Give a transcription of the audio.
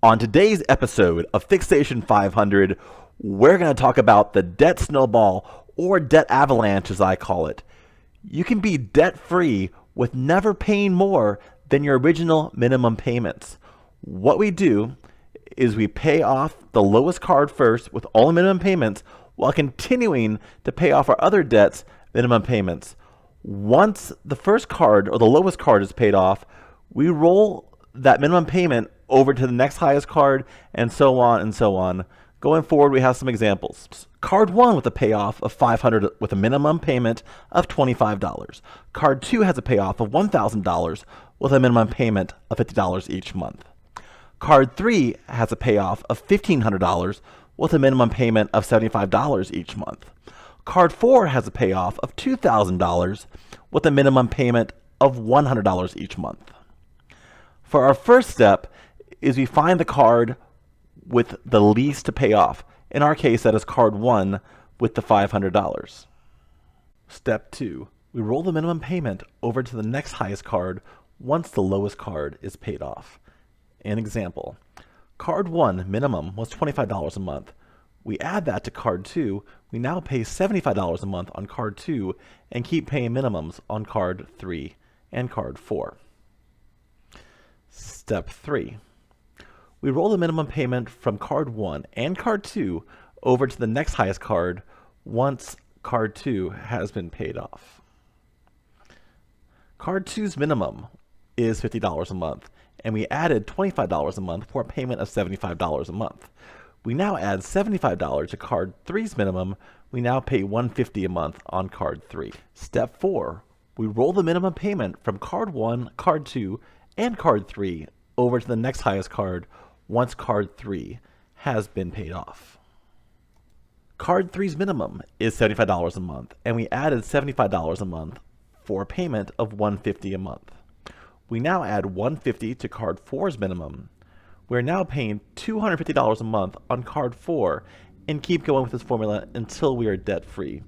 On today's episode of Fixation 500, we're going to talk about the debt snowball, or debt avalanche as I call it. You can be debt-free with never paying more than your original minimum payments. What we do is we pay off the lowest card first with all the minimum payments while continuing to pay off our other debts minimum payments. Once the first card or the lowest card is paid off, we roll that minimum payment over to the next highest card, and so on and so on. Going forward, we have some examples. Card 1 with a payoff of $500 with a minimum payment of $25. Card 2 has a payoff of $1,000 with a minimum payment of $50 each month. Card 3 has a payoff of $1,500 with a minimum payment of $75 each month. Card 4 has a payoff of $2,000 with a minimum payment of $100 each month. For our first step is we find the card with the least to pay off. In our case, that is card 1 with the $500. Step 2, we roll the minimum payment over to the next highest card once the lowest card is paid off. An example, card 1 minimum was $25 a month. We add that to card 2, we now pay $75 a month on card 2 and keep paying minimums on card 3 and card 4. Step 3. We roll the minimum payment from card 1 and card 2 over to the next highest card once card 2 has been paid off. Card 2's minimum is $50 a month, and we added $25 a month for a payment of $75 a month. We now add $75 to card 3's minimum. We now pay $150 a month on card 3. Step 4. We roll the minimum payment from card 1, card 2, and card 3 over to the next highest card once card 3 has been paid off. Card 3's minimum is $75 a month, and we added $75 a month for a payment of $150 a month. We now add $150 to card 4's minimum. We're now paying $250 a month on card 4 and keep going with this formula until we are debt free.